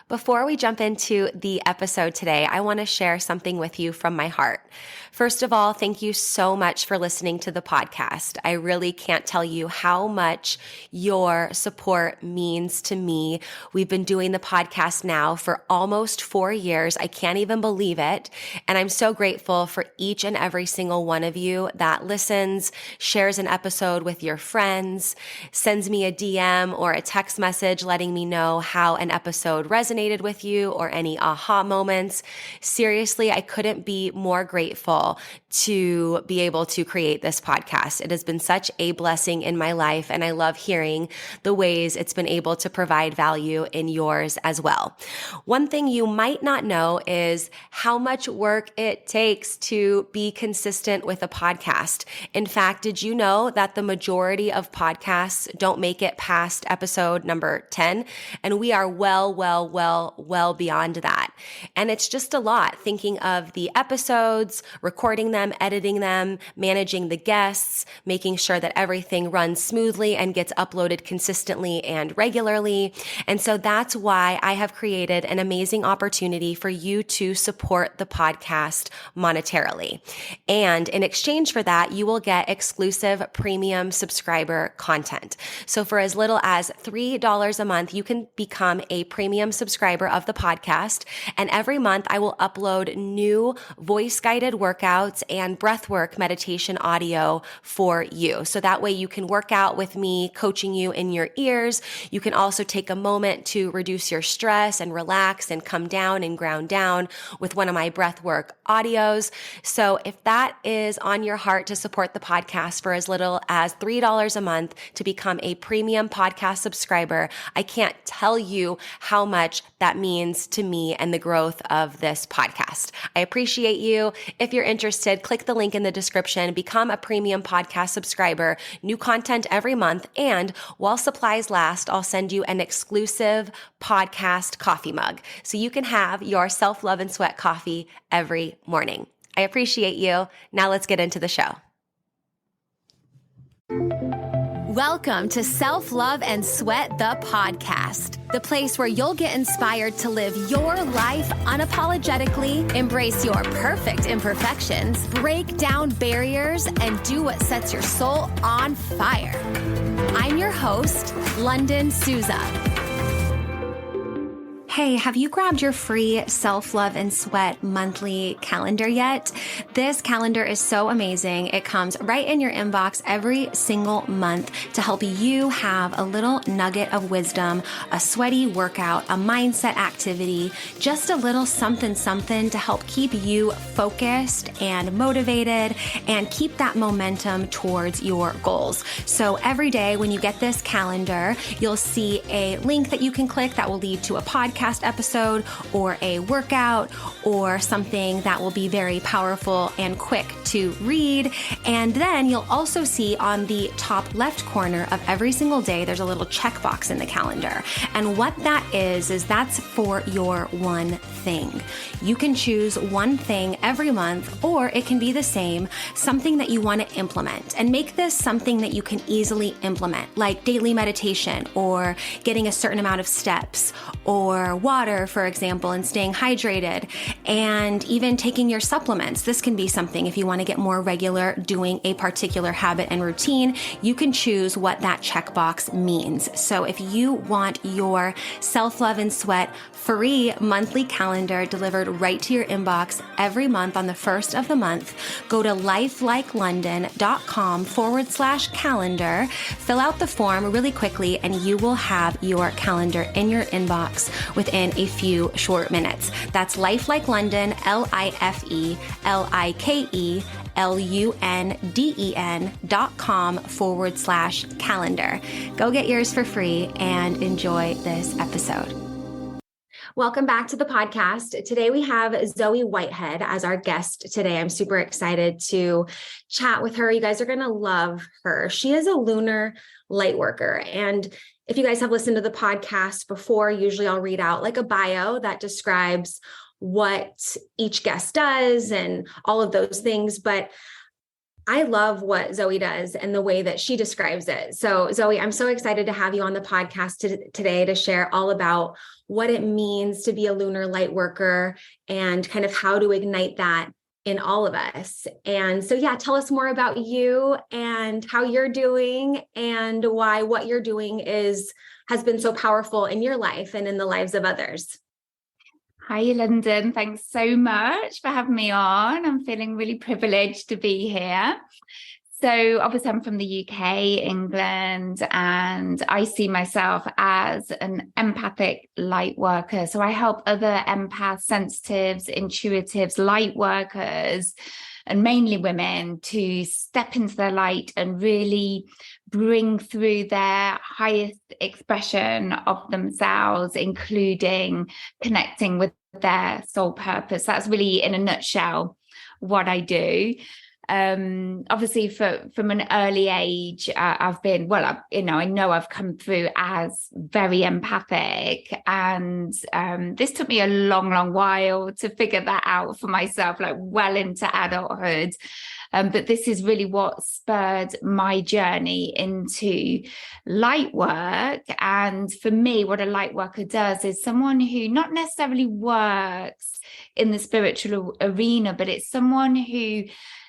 Before we jump into the episode today, I want to share something with you from my heart. First of all, thank you so much for listening to the podcast. I really can't tell you how much your support means to me. We've been doing the podcast now for almost 4 years. I can't even believe it. And I'm so grateful for each and every single one of you that listens, shares an episode with your friends, sends me a DM or a text message letting me know how an episode resonated with you or any aha moments. Seriously, I couldn't be more grateful to be able to create this podcast. It has been such a blessing in my life, and I love hearing the ways it's been able to provide value in yours as well. One thing you might not know is how much work it takes to be consistent with a podcast. In fact, did you know that the majority of podcasts don't make it past episode number 10? And we are well beyond that. And it's just a lot thinking of the episodes, recording them, editing them, managing the guests, making sure that everything runs smoothly and gets uploaded consistently and regularly. And so that's why I have created an amazing opportunity for you to support the podcast monetarily. And in exchange for that, you will get exclusive premium subscriber content. So for as little as $3 a month, you can become a premium subscriber of the podcast. And every month I will upload new voice-guided workouts and breathwork meditation audio for you. So that way you can work out with me, coaching you in your ears. You can also take a moment to reduce your stress and relax and come down and ground down with one of my breathwork audios. So if that is on your heart to support the podcast for as little as $3 a month to become a premium podcast subscriber, I can't tell you how much that means to me and the growth of this podcast. I appreciate you. If you're interested, click the link in the description, become a premium podcast subscriber, new content every month, and while supplies last, I'll send you an exclusive podcast coffee mug so you can have your self-love and sweat coffee every morning. I appreciate you. Now let's get into the show. Welcome to Self-Love and Sweat, the podcast, the place where you'll get inspired to live your life unapologetically, embrace your perfect imperfections, break down barriers, and do what sets your soul on fire. I'm your host, London Souza. Hey, have you grabbed your free Self-Love and Sweat monthly calendar yet? This calendar is so amazing. It comes right in your inbox every single month to help you have a little nugget of wisdom, a sweaty workout, a mindset activity, just a little something to help keep you focused and motivated and keep that momentum towards your goals. So every day when you get this calendar, you'll see a link that you can click that will lead to a podcast episode or a workout or something that will be very powerful and quick to read. And then you'll also see on the top left corner of every single day, there's a little checkbox in the calendar. And what that is that's for your one thing. You can choose one thing every month, or it can be the same, something that you want to implement, and make this something that you can easily implement, like daily meditation or getting a certain amount of steps or water, for example, and staying hydrated, and even taking your supplements. This can be something if you want to get more regular doing a particular habit and routine, you can choose what that checkbox means. So if you want your Self-Love and Sweat free monthly calendar delivered right to your inbox every month on the first of the month, go to lifelikelondon.com/calendar, fill out the form really quickly, and you will have your calendar in your inbox within a few short minutes. That's lifelikelondon, lifelikelondon.com/calendar. Go get yours for free and enjoy this episode. Welcome back to the podcast. Today we have Zoe Whitehead as our guest today. I'm super excited to chat with her. You guys are going to love her. She is a lunar light worker. And if you guys have listened to the podcast before, usually I'll read out like a bio that describes what each guest does and all of those things. But I love what Zoe does and the way that she describes it. So, Zoe, I'm so excited to have you on the podcast today to share all about what it means to be a lunar light worker and kind of how to ignite that in all of us. And so, yeah, tell us more about you and how you're doing and why what you're doing has been so powerful in your life and in the lives of others. Hi, London. Thanks so much for having me on. I'm feeling really privileged to be here. So obviously I'm from the UK, England, and I see myself as an empathic light worker. So I help other empaths, sensitives, intuitives, light workers, and mainly women to step into their light and really bring through their highest expression of themselves, including connecting with their soul purpose. That's really, in a nutshell, what I do. Obviously from an early age, I've been, I know I've come through as very empathic, and this took me a long while to figure that out for myself, like well into adulthood. But this is really what spurred my journey into light work. And for me, what a light worker does is someone who not necessarily works in the spiritual arena, but it's someone who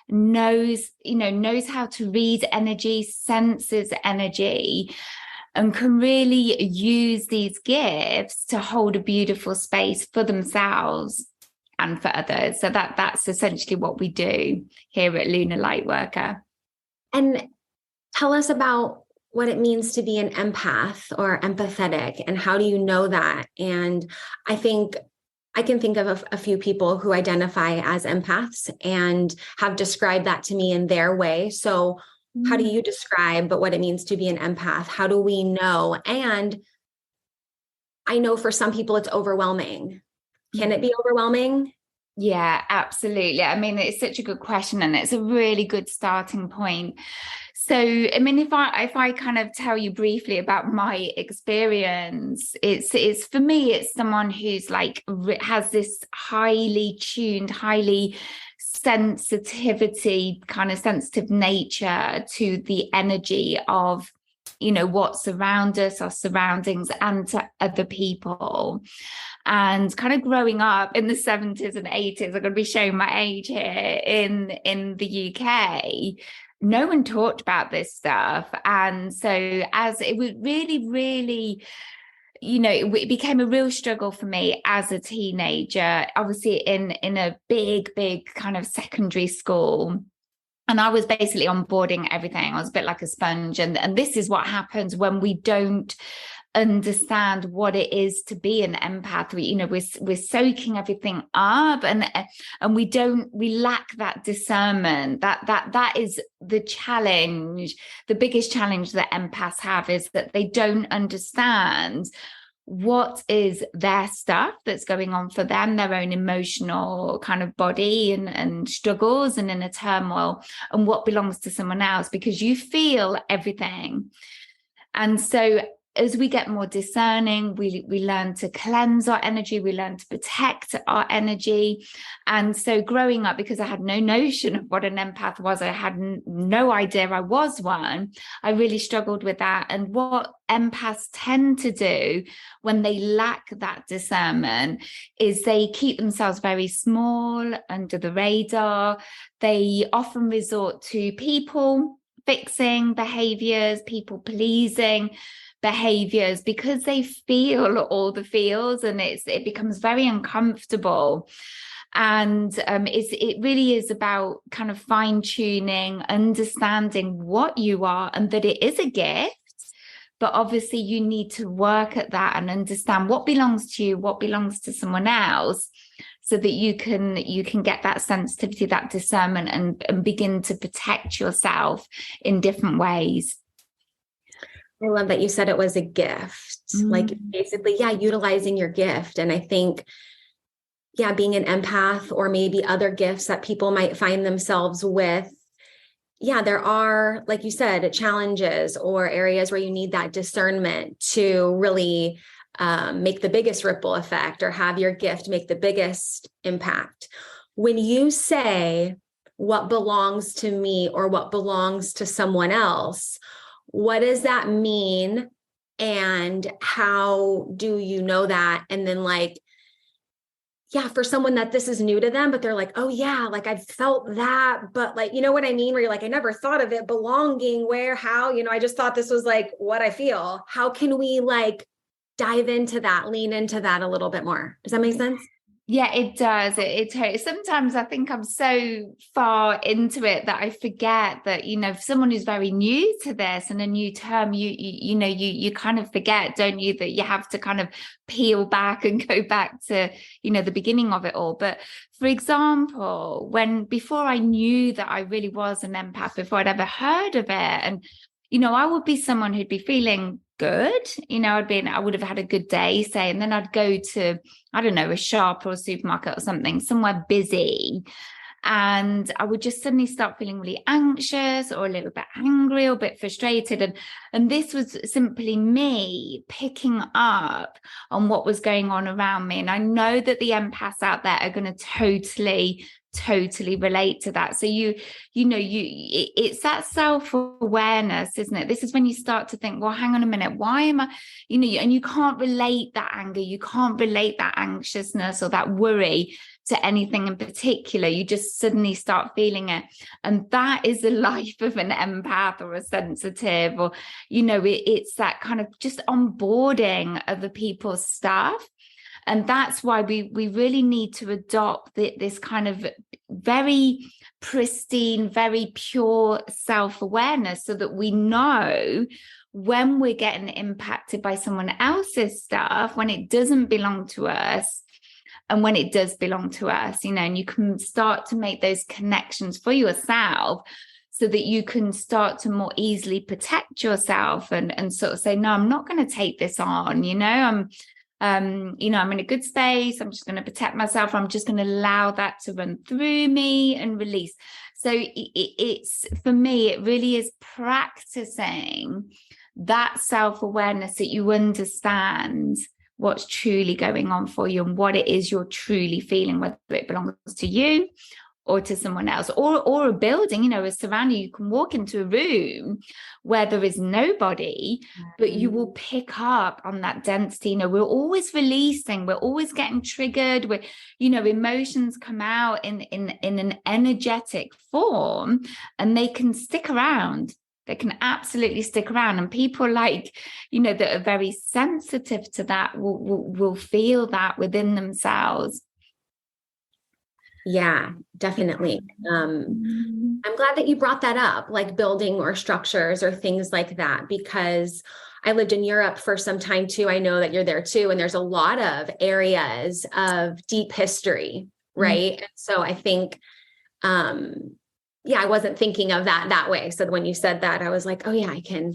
knows how to read energy, senses energy, and can really use these gifts to hold a beautiful space for themselves and for others. So that's essentially what we do here at Lunar Light Worker. And tell us about what it means to be an empath or empathetic, and how do you know that? And I think I can think of a few people who identify as empaths and have described that to me in their way. So how do you describe what it means to be an empath? How do we know? And I know for some people it's overwhelming. Can it be overwhelming? Yeah, absolutely. I mean, it's such a good question, and it's a really good starting point. So, I mean, if I kind of tell you briefly about my experience, it's for me, it's someone who's like has this highly tuned, highly sensitivity, kind of sensitive nature to the energy of, what's around us, our surroundings, and to other people. And kind of growing up in the 70s and 80s, I'm going to be showing my age here in the UK, no one talked about this stuff. And so as it was really, it became a real struggle for me as a teenager, obviously in a big kind of secondary school. And I was basically onboarding everything. I was a bit like a sponge. And this is what happens when we don't understand what it is to be an empath. We're soaking everything up, and we lack that discernment. That is the challenge. The biggest challenge that empaths have is that they don't understand what is their stuff that's going on for them, their own emotional kind of body and struggles and inner turmoil, and what belongs to someone else, because you feel everything. And so as we get more discerning, we learn to cleanse our energy, we learn to protect our energy. And so growing up, because I had no notion of what an empath was, I had no idea I was one, I really struggled with that. And what empaths tend to do when they lack that discernment is they keep themselves very small, under the radar. They often resort to people fixing behaviors, people pleasing behaviors, because they feel all the feels, and it becomes very uncomfortable. And it really is about kind of fine-tuning, understanding what you are, and that it is a gift. But obviously you need to work at that and understand what belongs to you, what belongs to someone else, so that you can get that sensitivity, that discernment, and begin to protect yourself in different ways. I love that you said it was a gift, like basically, utilizing your gift. And I think, being an empath, or maybe other gifts that people might find themselves with, there are, like you said, challenges or areas where you need that discernment to really make the biggest ripple effect, or have your gift make the biggest impact. When you say what belongs to me or what belongs to someone else. What does that mean? And how do you know that? And then like, yeah, for someone that this is new to them, but they're like, oh yeah, like I've felt that, but like, you know what I mean? Where you're like, I never thought of it belonging, where, how, I just thought this was like what I feel. How can we like dive into that, lean into that a little bit more? Does that make sense? Yeah, it does. Sometimes I think I'm so far into it that I forget that, for someone who's very new to this and a new term, you kind of forget, don't you, that you have to kind of peel back and go back to, the beginning of it all. But for example, before I knew that I really was an empath, before I'd ever heard of it, and I would be someone who'd be feeling good. I would have had a good day, say, and then I'd go to, I don't know, a shop or a supermarket or something, somewhere busy. And I would just suddenly start feeling really anxious or a little bit angry or a bit frustrated. And this was simply me picking up on what was going on around me. And I know that the empaths out there are going to totally relate to that. So it's that self-awareness, isn't it? This is when you start to think, well, hang on a minute, why am I, and you can't relate that anger, you can't relate that anxiousness or that worry to anything in particular. You just suddenly start feeling it. And that is the life of an empath or a sensitive, or, it's that kind of just onboarding other people's stuff. And that's why we really need to adopt this kind of very pristine, very pure self-awareness, so that we know when we're getting impacted by someone else's stuff, when it doesn't belong to us, and when it does belong to us, and you can start to make those connections for yourself, so that you can start to more easily protect yourself and sort of say, no, I'm not going to take this on, I'm in a good space. I'm just going to protect myself. I'm just going to allow that to run through me and release. So it's, for me, it really is practicing that self-awareness, that you understand what's truly going on for you and what it is you're truly feeling, whether it belongs to you or to someone else, or a building, a surrounding. You can walk into a room where there is nobody, but you will pick up on that density. We're always releasing, we're always getting triggered. Emotions come out in an energetic form, and they can stick around. They can absolutely stick around. And people that are very sensitive to that will feel that within themselves. Yeah, definitely. I'm glad that you brought that up, like building or structures or things like that, because I lived in Europe for some time too. I know that you're there too. And there's a lot of areas of deep history, right? And so I think, I wasn't thinking of that way. So when you said that, I was like, oh yeah, I can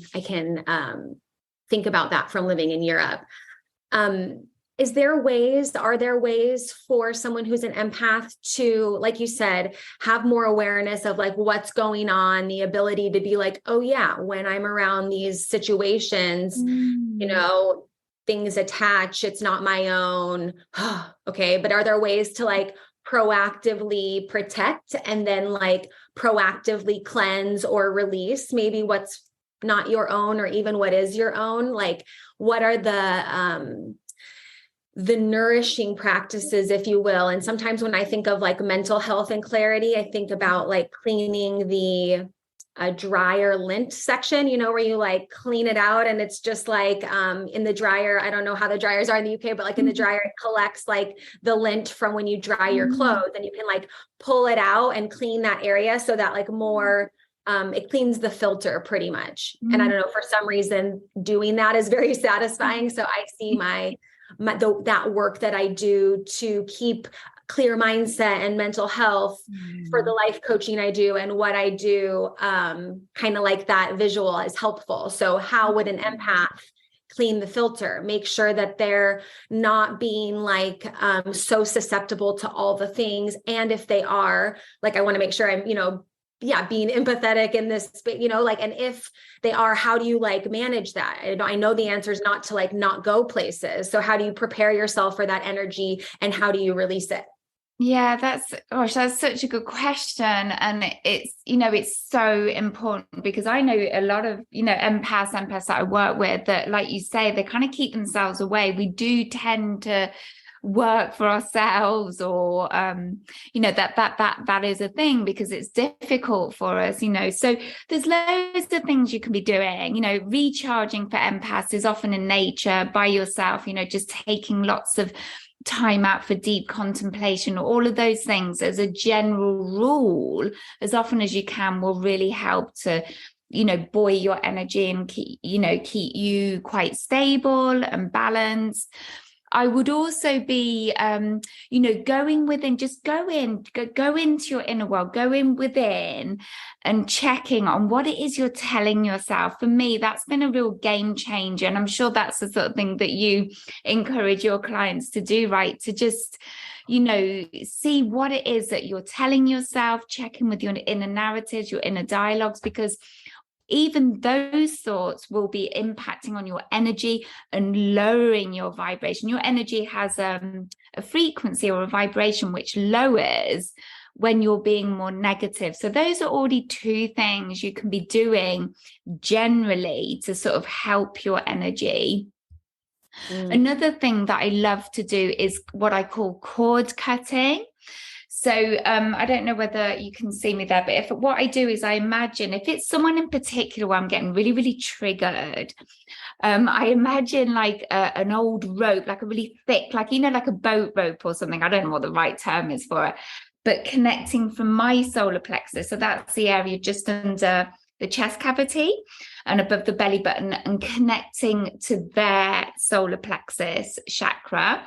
think about that from living in Europe. Are there ways for someone who's an empath to, like you said, have more awareness of like what's going on, the ability to be like, oh yeah, when I'm around these situations, things attach, it's not my own. Okay. But are there ways to like proactively protect and then like proactively cleanse or release maybe what's not your own, or even what is your own? Like, what are the nourishing practices, if you will? And sometimes when I think of like mental health and clarity, I think about like cleaning the dryer lint section, where you like clean it out. And it's just like in the dryer, I don't know how the dryers are in the UK, but like in the dryer, it collects like the lint from when you dry your clothes, and you can like pull it out and clean that area so that like more, it cleans the filter pretty much. And I don't know, for some reason, doing that is very satisfying. So I see that work that I do to keep clear mindset and mental health for the life coaching I do and what I do, kind of like that visual is helpful. So how would an empath clean the filter, make sure that they're not being like so susceptible to all the things? And if they are, like, I want to make sure I'm, being empathetic in this, and if they are, how do you like manage that? I know the answer is not to like not go places. So how do you prepare yourself for that energy, and how do you release it? Yeah, that's such a good question. And it's so important because I know a lot of, empaths that I work with that, like you say, they kind of keep themselves away. We do tend to work for ourselves or that is a thing because it's difficult for us, so there's loads of things you can be doing. Recharging for empaths is often in nature by yourself, just taking lots of time out for deep contemplation. All of those things as a general rule, as often as you can, will really help to buoy your energy and keep you quite stable and balanced. I would also be, going within, just go into your inner world, go in within and checking on what it is you're telling yourself. For me, that's been a real game changer. And I'm sure that's the sort of thing that you encourage your clients to do, right? To just, see what it is that you're telling yourself, check in with your inner narratives, your inner dialogues, because even those thoughts will be impacting on your energy and lowering your vibration. Your energy has a frequency or a vibration which lowers when you're being more negative. So those are already two things you can be doing generally to sort of help your energy. Another thing that I love to do is what I call cord cutting. So I don't know whether you can see me there, but what I do is I imagine if it's someone in particular where I'm getting really, really triggered, I imagine like an old rope, like a really thick, like a boat rope or something. I don't know what the right term is for it, but connecting from my solar plexus. So that's the area just under the chest cavity and above the belly button, and connecting to their solar plexus chakra.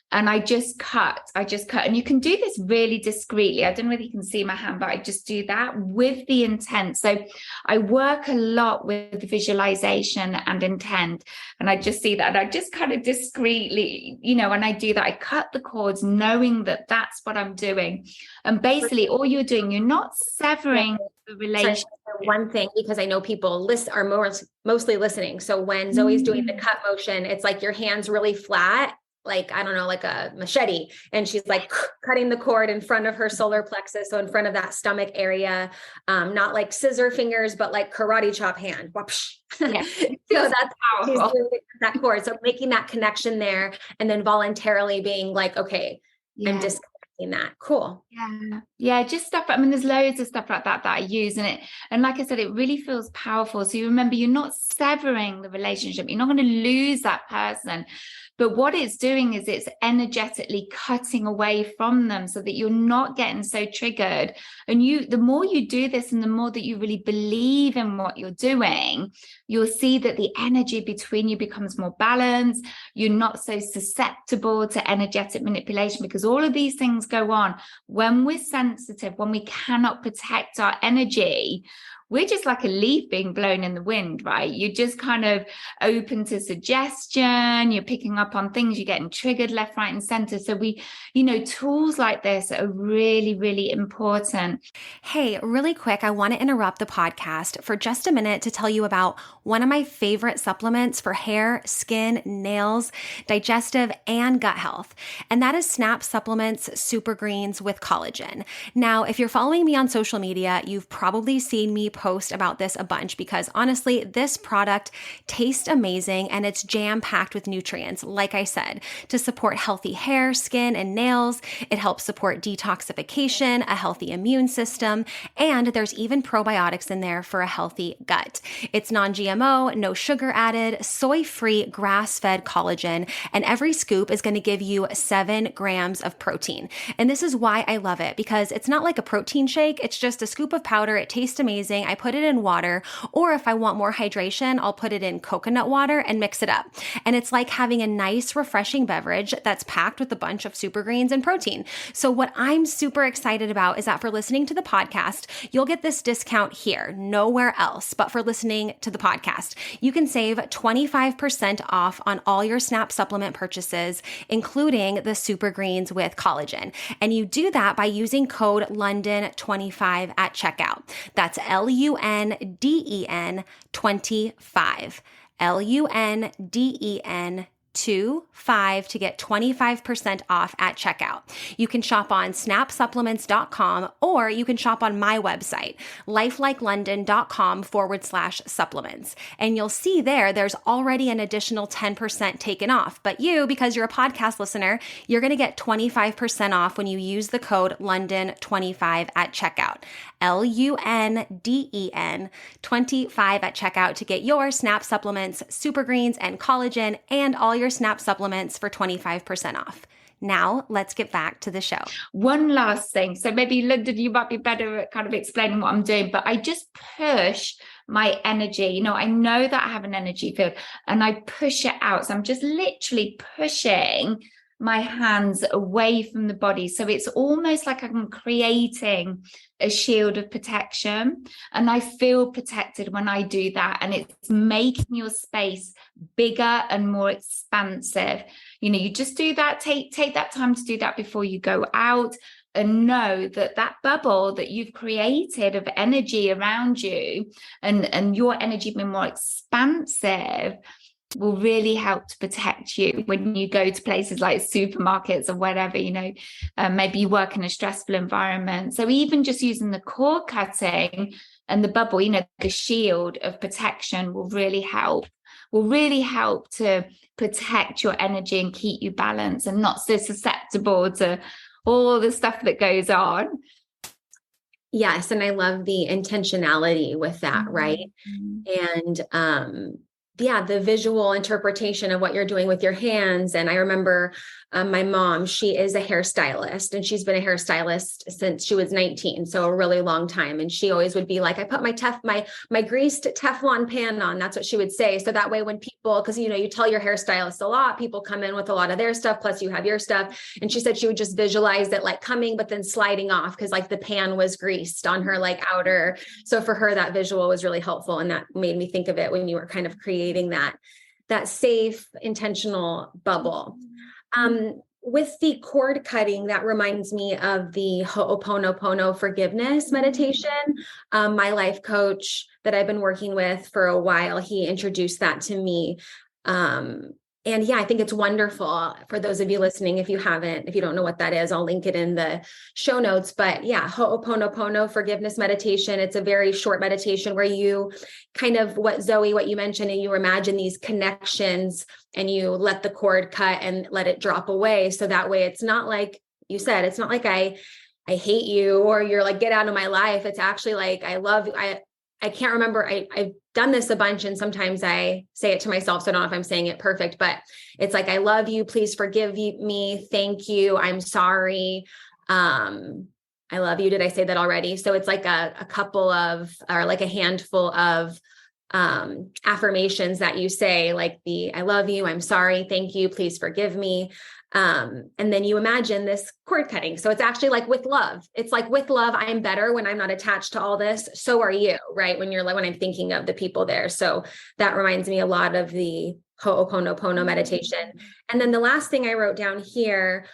And I just cut, and you can do this really discreetly. I don't know whether you can see my hand, but I just do that with the intent. So I work a lot with visualization and intent, and I just see that. And I just kind of discreetly, when I do that, I cut the cords knowing that that's what I'm doing. And basically all you're doing, you're not severing the relationship. One thing, because I know people are mostly listening. So when Zoe's doing the cut motion, it's like your hand's really flat, like, I don't know, like a machete. And she's like cutting the cord in front of her solar plexus. So in front of that stomach area, not like scissor fingers, but like karate chop hand. Yeah. So that's powerful. That cord. So making that connection there and then voluntarily being like, okay, I'm disconnecting that. Cool. Yeah. Just stuff. I mean, there's loads of stuff like that I use, and like I said, it really feels powerful. So you remember, you're not severing the relationship. You're not going to lose that person. But what it's doing is it's energetically cutting away from them so that you're not getting so triggered. And the more you do this and the more that you really believe in what you're doing, you'll see that the energy between you becomes more balanced. You're not so susceptible to energetic manipulation, because all of these things go on when we're sensitive, when we cannot protect our energy. We're just like a leaf being blown in the wind, right? You're just kind of open to suggestion. You're picking up on things. You're getting triggered left, right, and center. So tools like this are really, really important. Hey, really quick, I want to interrupt the podcast for just a minute to tell you about one of my favorite supplements for hair, skin, nails, digestive, and gut health. And that is Snap Supplements Super Greens with collagen. Now, if you're following me on social media, you've probably seen me post about this a bunch, because honestly, this product tastes amazing and it's jam-packed with nutrients, like I said, to support healthy hair, skin, and nails. It helps support detoxification, a healthy immune system, and there's even probiotics in there for a healthy gut. It's non-GMO, no sugar added, soy-free, grass-fed collagen, and every scoop is going to give you 7 grams of protein. And this is why I love it, because it's not like a protein shake. It's just a scoop of powder. It tastes amazing. I put it in water, or if I want more hydration, I'll put it in coconut water and mix it up. And it's like having a nice, refreshing beverage that's packed with a bunch of super greens and protein. So what I'm super excited about is that for listening to the podcast, you'll get this discount here, nowhere else, but for listening to the podcast. You can save 25% off on all your Snap supplement purchases, including the super greens with collagen. And you do that by using code LONDON25 at checkout. That's LUNDEN 25. LUNDEN 25 to get 25% off at checkout. You can shop on snapsupplements.com, or you can shop on my website, lifelikelondon.com/supplements. And you'll see there's already an additional 10% taken off. But you, because you're a podcast listener, you're going to get 25% off when you use the code London25 at checkout. LUNDEN 25 at checkout to get your Snap Supplements, Super Greens, and Collagen, and all your Snap supplements for 25% off. Now, let's get back to the show. One last thing. So maybe, London, you might be better at kind of explaining what I'm doing, but I just push my energy. I know that I have an energy field and I push it out. So I'm just literally pushing my hands away from the body. So it's almost like I'm creating a shield of protection, and I feel protected when I do that. And it's making your space bigger and more expansive. You just do that. Take that time to do that before you go out, and know that bubble that you've created of energy around you and your energy being more expansive will really help to protect you when you go to places like supermarkets or whatever. Maybe you work in a stressful environment. So even just using the cord cutting and the bubble, the shield of protection will really help to protect your energy and keep you balanced and not so susceptible to all the stuff that goes on. Yes. And I love the intentionality with that, right? And the visual interpretation of what you're doing with your hands. And I remember my mom, she is a hairstylist, and she's been a hairstylist since she was 19. So a really long time. And she always would be like, I put my greased Teflon pan on. That's what she would say. So that way when people, because, you tell your hairstylist a lot, people come in with a lot of their stuff, plus you have your stuff. And she said she would just visualize it like coming, but then sliding off because like the pan was greased on her like outer. So for her, that visual was really helpful. And that made me think of it when you were kind of creating that safe, intentional bubble. With the cord cutting, that reminds me of the Ho'oponopono forgiveness meditation. My life coach that I've been working with for a while, he introduced that to me. And I think it's wonderful for those of you listening. If you don't know what that is, I'll link it in the show notes. But Ho'oponopono forgiveness meditation. It's a very short meditation where you kind of what you mentioned, and you imagine these connections and you let the cord cut and let it drop away. So that way it's not like you said, it's not like I hate you or you're like, get out of my life. It's actually like, I love you. I can't remember. I've done this a bunch, and sometimes I say it to myself, so I don't know if I'm saying it perfect, but it's like, I love you. Please forgive me. Thank you. I'm sorry. I love you. Did I say that already? So it's like a couple of, or like a handful of affirmations that you say, like I love you. I'm sorry. Thank you. Please forgive me. And then you imagine this cord cutting. So it's actually like with love. It's like with love, I'm better when I'm not attached to all this. So are you, right? When I'm thinking of the people there. So that reminds me a lot of the Ho'oponopono meditation. And then the last thing I wrote down here,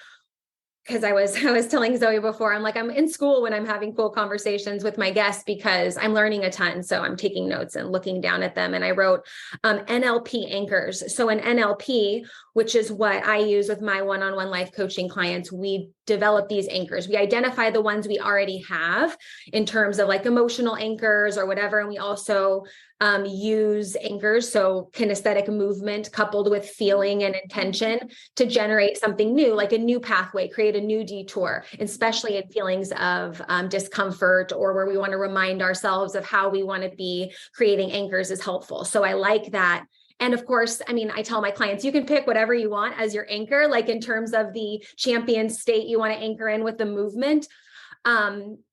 because I was telling Zoe before, I'm in school when I'm having cool conversations with my guests because I'm learning a ton. So I'm taking notes and looking down at them. And I wrote NLP anchors. So an NLP, which is what I use with my one-on-one life coaching clients, we develop these anchors. We identify the ones we already have in terms of like emotional anchors or whatever. And we also use anchors, so kinesthetic movement coupled with feeling and intention to generate something new, like a new pathway, create a new detour, especially in feelings of discomfort or where we want to remind ourselves of how we want to be. Creating anchors is helpful. So I like that. And of course, I tell my clients, you can pick whatever you want as your anchor, like in terms of the champion state you want to anchor in with the movement.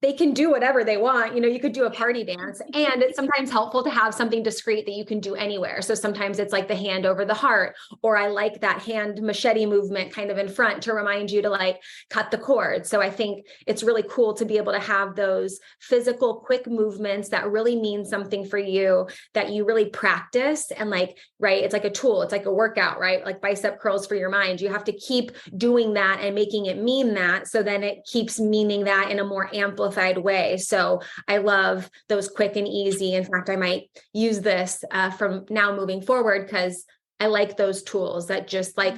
They can do whatever they want. You could do a party dance, and it's sometimes helpful to have something discreet that you can do anywhere. So sometimes it's like the hand over the heart, or I like that hand machete movement kind of in front to remind you to like cut the cord. So I think it's really cool to be able to have those physical, quick movements that really mean something for you, that you really practice. And like, right, it's like a tool, it's like a workout, right? Like bicep curls for your mind. You have to keep doing that and making it mean that. So then it keeps meaning that in a more amplified way. So I love those quick and easy. In fact, I might use this from now moving forward, because I like those tools that just like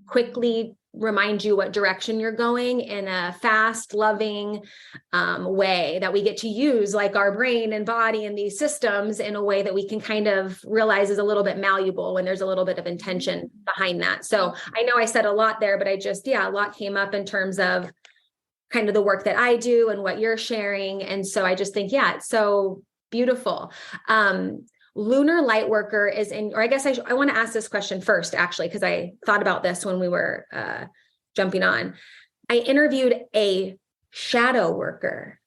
quickly remind you what direction you're going in a fast, loving way that we get to use like our brain and body and these systems in a way that we can kind of realize is a little bit malleable when there's a little bit of intention behind that. So I know I said a lot there, but a lot came up in terms of kind of the work that I do and what you're sharing. And so I just think, it's so beautiful. Lunar Light Worker is in, or I guess I want to ask this question first, actually, because I thought about this when we were jumping on. I interviewed a shadow worker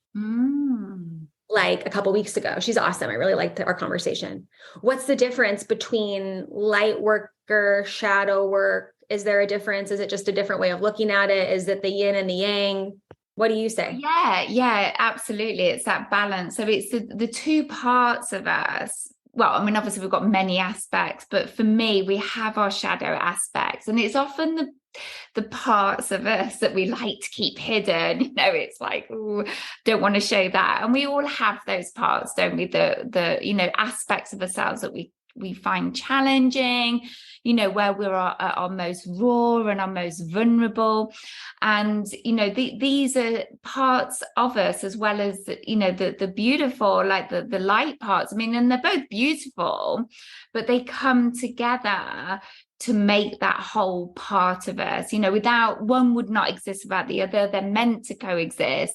like a couple weeks ago. She's awesome. I really liked our conversation. What's the difference between light worker, shadow work? Is there a difference? Is it just a different way of looking at it? Is it the yin and the yang? What do you say? Yeah, absolutely. It's that balance. So it's the two parts of us. Well, I mean, obviously we've got many aspects, but for me, we have our shadow aspects, and it's often the parts of us that we like to keep hidden. It's like, ooh, don't want to show that. And we all have those parts, don't we? The aspects of ourselves that we find challenging, where we're at our most raw and our most vulnerable. And, these are parts of us, as well as, the beautiful, like the light parts. I mean, and they're both beautiful, but they come together to make that whole part of us. Without one would not exist without the other. They're meant to coexist.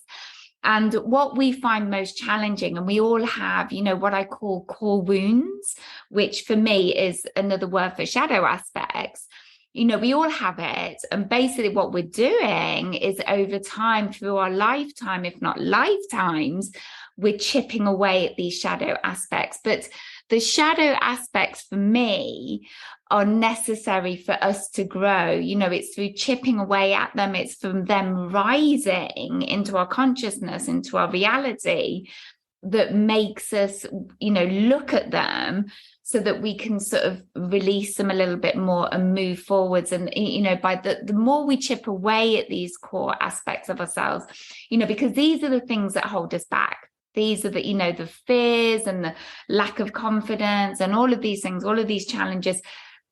And what we find most challenging, and we all have, what I call core wounds, which for me is another word for shadow aspects. We all have it. And basically what we're doing is, over time, through our lifetime, if not lifetimes, we're chipping away at these shadow aspects. But the shadow aspects for me are necessary for us to grow. It's through chipping away at them. It's from them rising into our consciousness, into our reality, that makes us, look at them so that we can sort of release them a little bit more and move forwards. And, by the more we chip away at these core aspects of ourselves, because these are the things that hold us back. These are the fears and the lack of confidence and all of these things, all of these challenges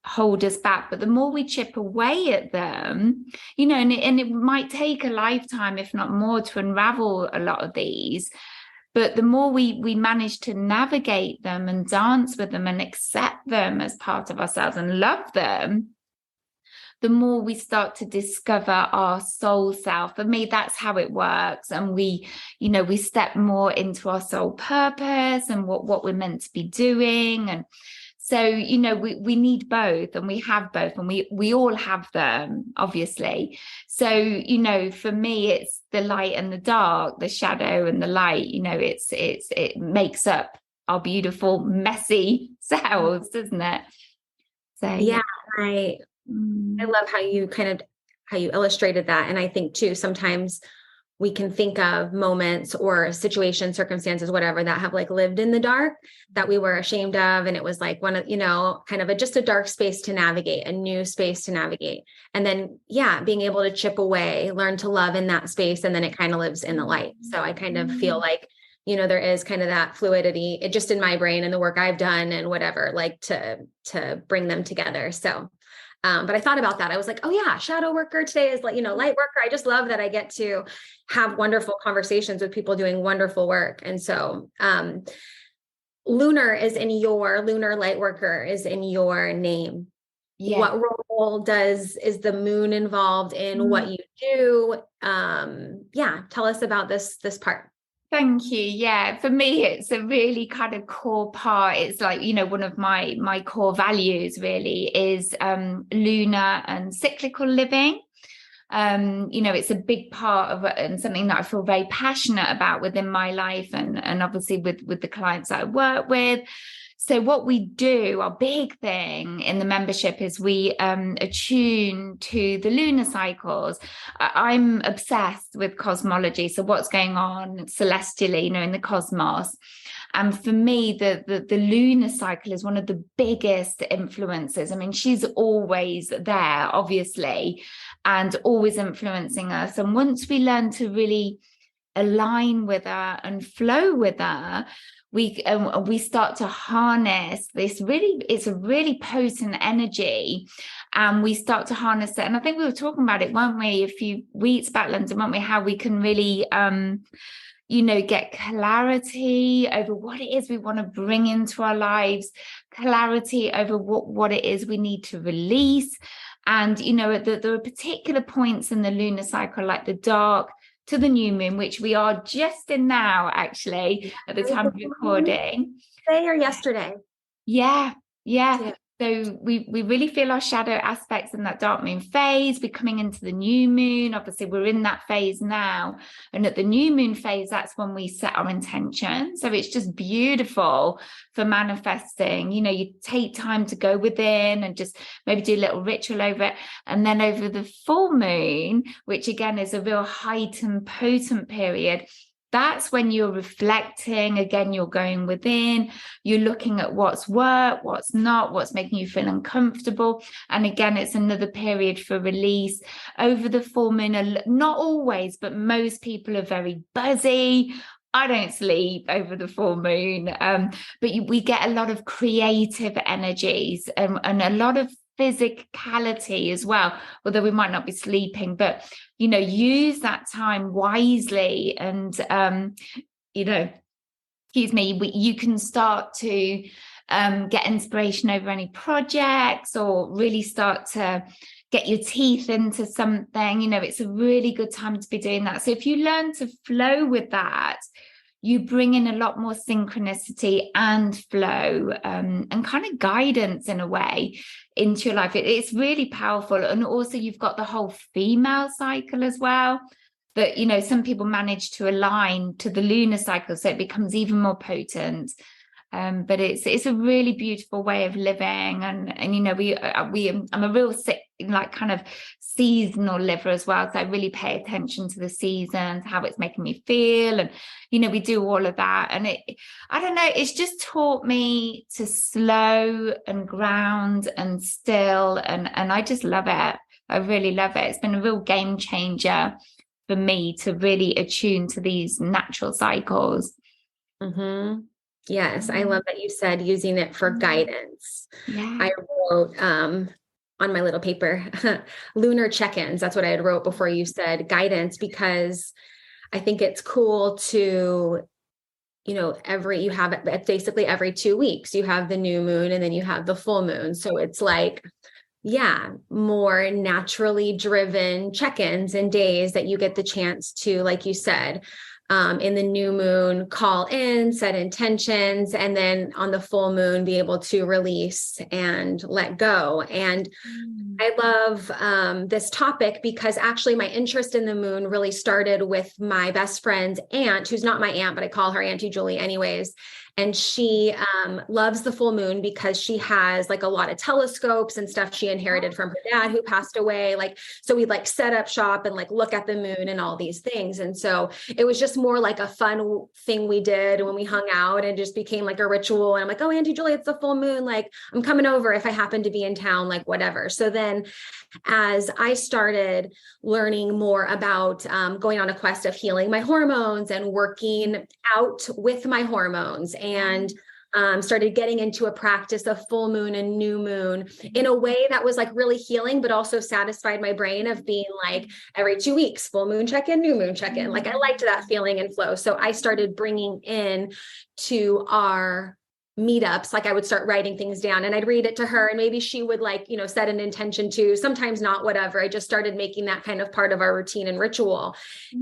hold us back. But the more we chip away at them, and it might take a lifetime, if not more, to unravel a lot of these. But the more we manage to navigate them and dance with them and accept them as part of ourselves and love them, the more we start to discover our soul self. For me, that's how it works. And we step more into our soul purpose and what we're meant to be doing. And so, we need both, and we have both, and we all have them, obviously. So, for me, it's the light and the dark, the shadow and the light. It makes up our beautiful, messy selves, doesn't it? So yeah. I love how you illustrated that. And I think too, sometimes we can think of moments or situations, circumstances, whatever, that have like lived in the dark that we were ashamed of. And it was like one of, kind of just a dark space to navigate, a new space to navigate. And then, being able to chip away, learn to love in that space. And then it kind of lives in the light. So I kind of feel like, there is kind of that fluidity, it just in my brain and the work I've done and whatever, like to bring them together. So but I thought about that. I was like, oh yeah, shadow worker today is like, light worker. I just love that I get to have wonderful conversations with people doing wonderful work. And so Lunar Light Worker is in your name. Yeah. What role is the moon involved in what you do? Tell us about this part. Thank you. Yeah, for me, it's a really kind of core part. It's like, one of my core values really is lunar and cyclical living. It's a big part of it and something that I feel very passionate about within my life and obviously with the clients that I work with. So what we do, our big thing in the membership, is we attune to the lunar cycles. I'm obsessed with cosmology, so what's going on celestially, in the cosmos. And for me, the lunar cycle is one of the biggest influences. I mean, she's always there, obviously, and always influencing us. And once we learn to really align with her and flow with her, we start to harness this it's a really potent energy, and we start to harness it. And I think we were talking about it, weren't we, a few weeks back, London, weren't we, how we can really get clarity over what it is we want to bring into our lives, clarity over what it is we need to release. And there are particular points in the lunar cycle, like the dark to the new moon, which we are just in now, actually, at the time of recording. Today or yesterday? Yeah. So we really feel our shadow aspects in that dark moon phase. We're coming into the new moon. Obviously, we're in that phase now. And at the new moon phase, that's when we set our intention. So it's just beautiful for manifesting. You take time to go within and just maybe do a little ritual over it. And then over the full moon, which again is a real heightened, potent period, that's when you're reflecting. Again, you're going within, you're looking at what's worked, what's not, what's making you feel uncomfortable. And again, it's another period for release. Over the full moon, not always, but most people are very buzzy. I don't sleep over the full moon, but we get a lot of creative energies and a lot of physicality as well, although we might not be sleeping. But use that time wisely, and you can start to get inspiration over any projects, or really start to get your teeth into something. It's a really good time to be doing that. So if you learn to flow with that, you bring in a lot more synchronicity and flow, and kind of guidance in a way into your life. It's really powerful. And also you've got the whole female cycle as well, that some people manage to align to the lunar cycle, so it becomes even more potent. But it's a really beautiful way of living, and I'm a real kind of seasonal liver as well, so I really pay attention to the seasons, how it's making me feel, and we do all of that. And I don't know, it's just taught me to slow and ground and still, and I just love it. I really love it. It's been a real game changer for me to really attune to these natural cycles. Mm-hmm. Yes, I love that you said using it for guidance. Yeah. I wrote on my little paper, lunar check-ins. That's what I had wrote before you said guidance, because I think it's cool to, you have it basically every 2 weeks, you have the new moon and then you have the full moon. So it's like, more naturally driven check-ins and days that you get the chance to, like you said, in the new moon, call in, set intentions, and then on the full moon, be able to release and let go. And I love this topic because actually my interest in the moon really started with my best friend's aunt, who's not my aunt, but I call her Auntie Julie anyways. And she loves the full moon because she has like a lot of telescopes and stuff she inherited from her dad who passed away. So we'd set up shop and look at the moon and all these things. And so it was just more like a fun thing we did when we hung out, and just became like a ritual. And I'm like, oh, Auntie Julie, it's the full moon. I'm coming over if I happen to be in town, whatever. So then as I started learning more about going on a quest of healing my hormones and working out with my hormones, and started getting into a practice of full moon and new moon in a way that was really healing, but also satisfied my brain of being every 2 weeks, full moon check-in, new moon check-in. I liked that feeling and flow. So I started bringing in to our meetups, I would start writing things down and I'd read it to her, and maybe she would set an intention to, sometimes not, whatever. I just started making that kind of part of our routine and ritual.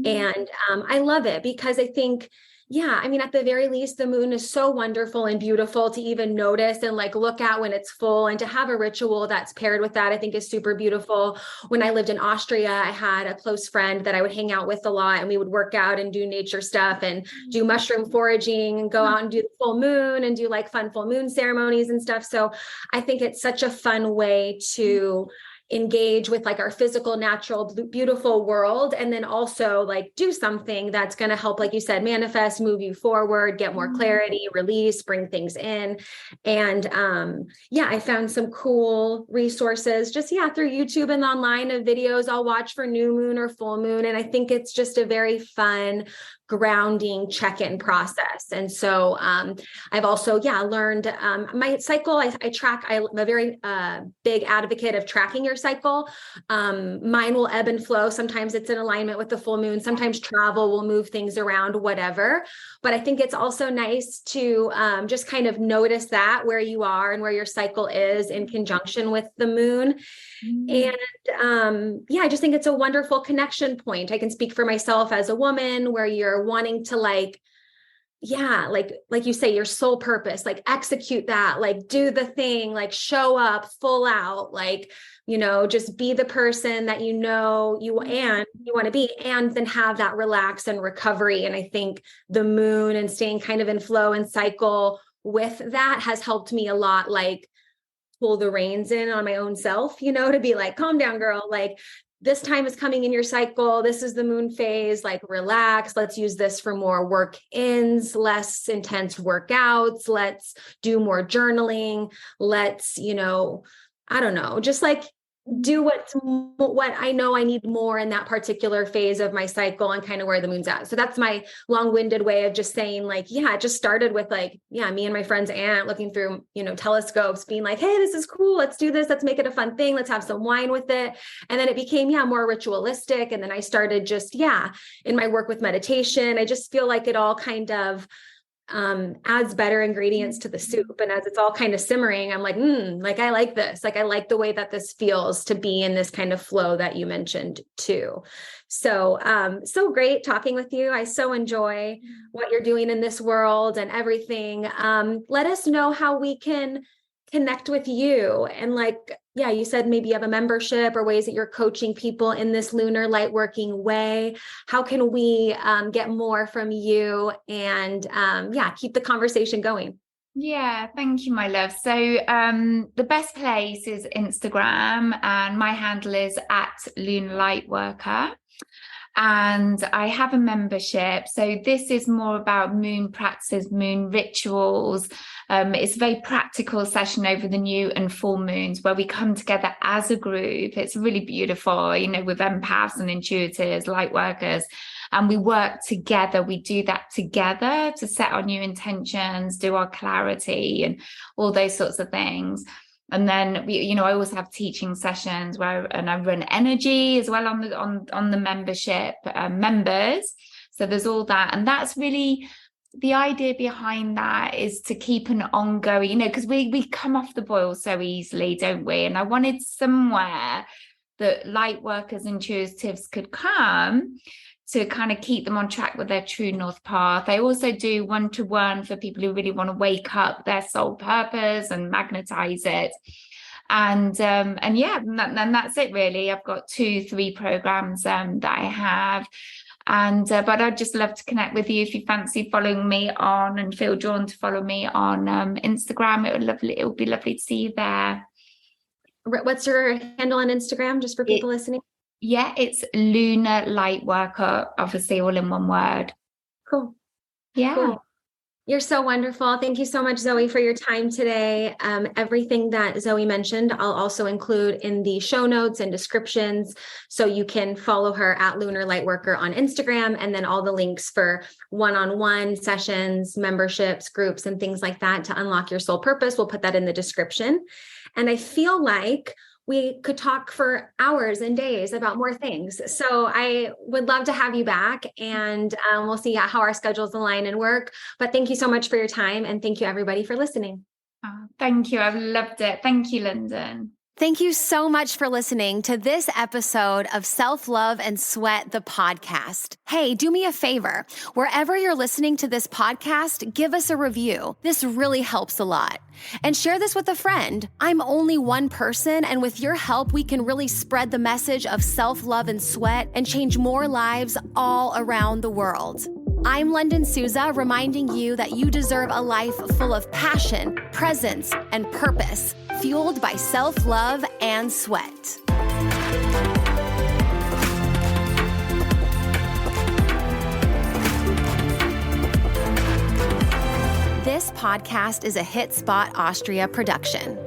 And I love it because I think, at the very least, the moon is so wonderful and beautiful to even notice and look at when it's full, and to have a ritual that's paired with that, I think is super beautiful. When I lived in Austria, I had a close friend that I would hang out with a lot, and we would work out and do nature stuff and do mushroom foraging and go out and do the full moon and do fun full moon ceremonies and stuff. So I think it's such a fun way to engage with our physical, natural, beautiful world. And then also do something that's going to help, like you said, manifest, move you forward, get more clarity, release, bring things in. And I found some cool resources just, through YouTube and online of videos I'll watch for new moon or full moon. And I think it's just a very fun, grounding check-in process. And so I've also, learned my cycle. I track. I'm a very big advocate of tracking your cycle. Mine will ebb and flow. Sometimes it's in alignment with the full moon. Sometimes travel will move things around, whatever. But I think it's also nice to just kind of notice that where you are and where your cycle is in conjunction with the moon. And I just think it's a wonderful connection point. I can speak for myself as a woman, where you're wanting to like you say, your soul purpose, like execute that, like do the thing, like show up full out, like, just be the person that you want to be, and then have that relax and recovery. And I think the moon and staying kind of in flow and cycle with that has helped me a lot, like pull the reins in on my own self, to be like, calm down, girl. Like, this time is coming in your cycle. This is the moon phase, like relax. Let's use this for more work-ins, less intense workouts. Let's do more journaling. Let's, I don't know, just like do what I know I need more in that particular phase of my cycle and kind of where the moon's at. So that's my long-winded way of just saying like, it just started with like, me and my friend's aunt looking through, telescopes, being like, hey, this is cool. Let's do this. Let's make it a fun thing. Let's have some wine with it. And then it became, more ritualistic. And then I started just, in my work with meditation, I just feel like it all kind of adds better ingredients to the soup. And as it's all kind of simmering, I'm like, like, I like this. Like, I like the way that this feels to be in this kind of flow that you mentioned too. So, so great talking with you. I so enjoy what you're doing in this world and everything. Let us know how we can connect with you. And like, you said maybe you have a membership or ways that you're coaching people in this lunar light working way. How can we get more from you and keep the conversation going? Yeah, thank you, my love. So the best place is Instagram, and my handle is @Lunar Light Worker. And I have a membership. So this is more about moon practices, moon rituals. It's a very practical session over the new and full moons where we come together as a group. It's really beautiful, with empaths and intuitives, light workers. And we work together. We do that together to set our new intentions, do our clarity and all those sorts of things. And then I also have teaching sessions and I run energy as well on the membership members. So there's all that, and that's really the idea behind that, is to keep an ongoing, because we come off the boil so easily, don't we? And I wanted somewhere that light workers and intuitives could come to kind of keep them on track with their true north path. I also do one-to-one for people who really want to wake up their soul purpose and magnetize it. And that's it really. I've got 2-3 programs that I have. And but I'd just love to connect with you if you fancy following me on and feel drawn to follow me on Instagram. It would be lovely to see you there. What's your handle on Instagram, just for people listening? Yeah, it's Lunar Light Worker, obviously all in one word. Cool. Yeah. Cool. You're so wonderful. Thank you so much, Zoe, for your time today. Everything that Zoe mentioned, I'll also include in the show notes and descriptions. So you can follow her at Lunar Light Worker on Instagram, and then all the links for one-on-one sessions, memberships, groups, and things like that to unlock your soul purpose. We'll put that in the description. And I feel like we could talk for hours and days about more things. So I would love to have you back, and we'll see how our schedules align and work. But thank you so much for your time. And thank you everybody for listening. Oh, thank you. I've loved it. Thank you, London. Thank you so much for listening to this episode of Self-Love and Sweat, the podcast. Hey, do me a favor. Wherever you're listening to this podcast, give us a review. This really helps a lot. And share this with a friend. I'm only one person, and with your help, we can really spread the message of self-love and sweat and change more lives all around the world. I'm London Souza, reminding you that you deserve a life full of passion, presence, and purpose, fueled by self-love and sweat. This podcast is a Hit Spot Austria production.